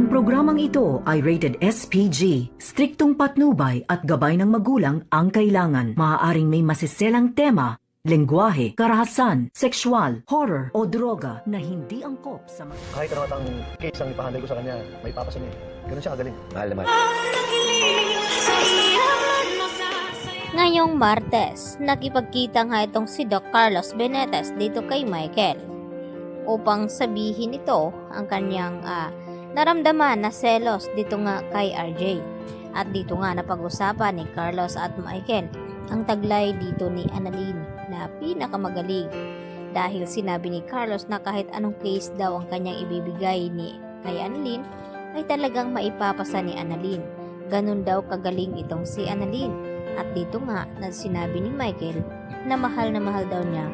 Ang programang ito ay rated SPG. Striktong patnubay at gabay ng magulang ang kailangan. Maaaring may masiselang tema, lengguwahe, karahasan, sexual, horror o droga na hindi angkop sa mga... Kahit ano at ang case ang ipahandle ko sa kanya, may papasa niya. Ganun siya kagaling. Mahal naman. Ngayong Martes, nakipagkita nga itong si Doc Carlos Benitez dito kay Michael upang sabihin ito ang kanyang naramdaman na selos dito nga kay RJ. At dito nga napag-usapan ni Carlos at Michael ang taglay dito ni Annalyn na pinakamagaling dahil sinabi ni Carlos na kahit anong case daw ang kanyang ibibigay kay Annalyn ay talagang maipapasa ni Annalyn. Ganun daw kagaling itong si Annalyn. At dito nga na sinabi ni Michael na mahal daw niya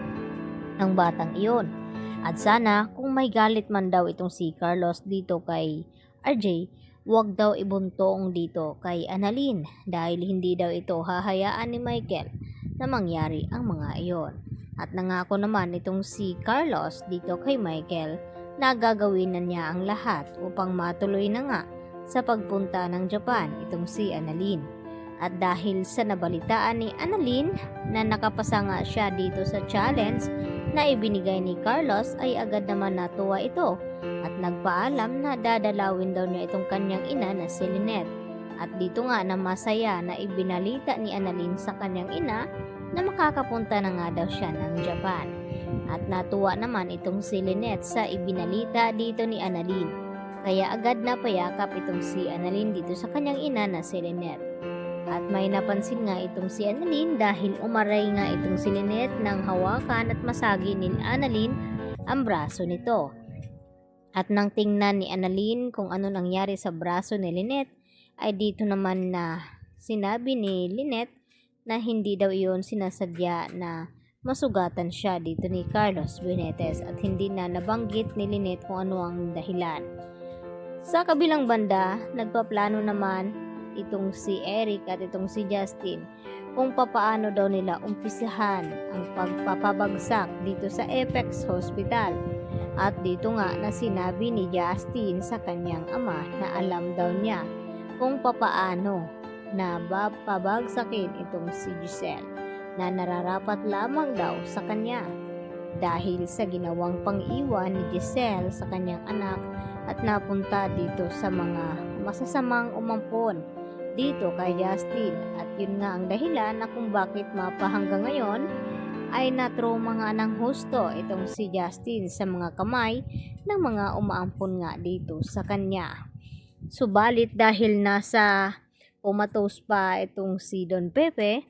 ang batang iyon. At sana kung may galit man daw itong si Carlos dito kay RJ, huwag daw ibuntong dito kay Annalyn dahil hindi daw ito hahayaan ni Michael na mangyari ang mga iyon. At nangako naman itong si Carlos dito kay Michael na gagawin na niya ang lahat upang matuloy na nga sa pagpunta ng Japan itong si Annalyn. At dahil sa nabalitaan ni Annalyn na nakapasa nga siya dito sa challenge na ibinigay ni Carlos ay agad naman natuwa ito at nagpaalam na dadalawin daw niya itong kanyang ina na si Lynette. At dito nga na masaya na ibinalita ni Annalyn sa kanyang ina na makakapunta na nga daw siya ng Japan. At natuwa naman itong si Lynette sa ibinalita dito ni Annalyn. Kaya agad na payakap itong si Annalyn dito sa kanyang ina na si Lynette. At may napansin nga itong si Annalyn dahil umaray nga itong si Lynette nang hawakan at masagi ni Annalyn ang braso nito. At nang tingnan ni Annalyn kung ano nangyari sa braso ni Lynette, ay dito naman na sinabi ni Lynette na hindi daw iyon sinasadya na masugatan siya dito ni Carlos Benitez at hindi na nabanggit ni Lynette kung ano ang dahilan. Sa kabilang banda, nagpaplano naman itong si Eric at itong si Justin kung papaano daw nila umpisahan ang pagpapabagsak dito sa Apex Hospital. At dito nga na sinabi ni Justin sa kanyang ama na alam daw niya kung papaano na pabagsakin itong si Giselle na nararapat lamang daw sa kanya dahil sa ginawang pang-iwan ni Giselle sa kanyang anak at napunta dito sa mga masasamang umampon dito kay Justin. At yun nga ang dahilan na kung bakit mapahanggang ngayon ay natroma nga ng husto itong si Justin sa mga kamay ng mga umaampon nga dito sa kanya. Subalit dahil nasa comatose pa itong si Don Pepe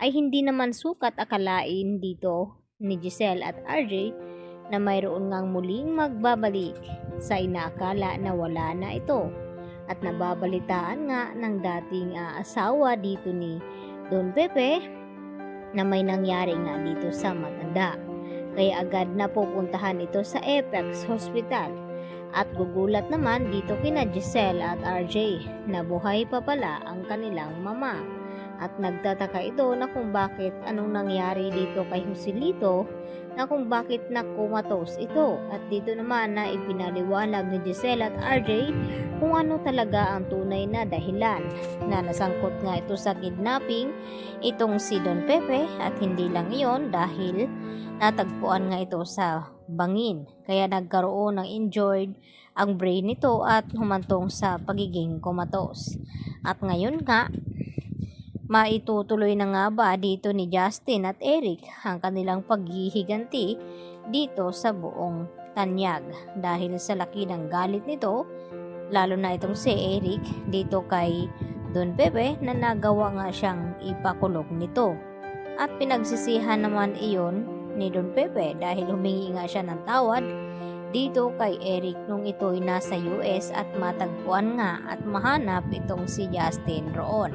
ay hindi naman sukat akalain dito ni Giselle at RJ na mayroon ngang muling magbabalik sa inaakala na wala na ito. At nababalitaan nga ng dating asawa dito ni Don Pepe na may nangyari nga dito sa matanda. Kaya agad na pupuntahan ito sa Apex Hospital. At gugulat naman dito kina Giselle at RJ na buhay pa pala ang kanilang mama. At nagtataka ito na kung bakit anong nangyari dito kay Joselito na kung bakit nakumatos ito. At dito naman na ipinaliwanag ni Giselle at RJ kung ano talaga ang tunay na dahilan na nasangkot nga ito sa kidnapping itong si Don Pepe. At hindi lang iyon dahil natagpuan nga ito sa bangin kaya nagkaroon ng injured ang brain nito at humantong sa pagiging comatose. At ngayon nga maitutuloy na nga ba dito ni Justin at Eric ang kanilang paghihiganti dito sa buong tanyag dahil sa laki ng galit nito, lalo na itong si Eric dito kay Don Pepe na nagawa nga siyang ipakulong nito. At pinagsisihan naman iyon ni Don Pepe dahil humingi nga siya ng tawad dito kay Eric nung ito'y nasa US at matagpuan nga at mahanap itong si Justin roon.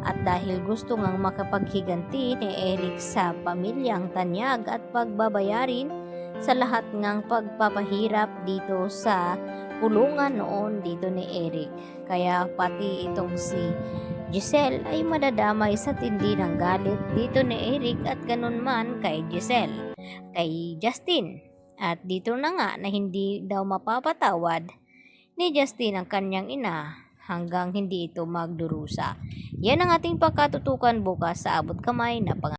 At dahil gusto ngang makapaghiganti ni Eric sa pamilyang tanyag at pagbabayarin sa lahat ngang pagpapahirap dito sa kulungan noon dito ni Eric. Kaya pati itong si Giselle ay madadamay sa tindi ng galit dito ni Eric at ganun man kay Justin. At dito na nga na hindi daw mapapatawad ni Justine ang kanyang ina hanggang hindi ito magdurusa. Yan ang ating pagkatutukan bukas sa abot kamay na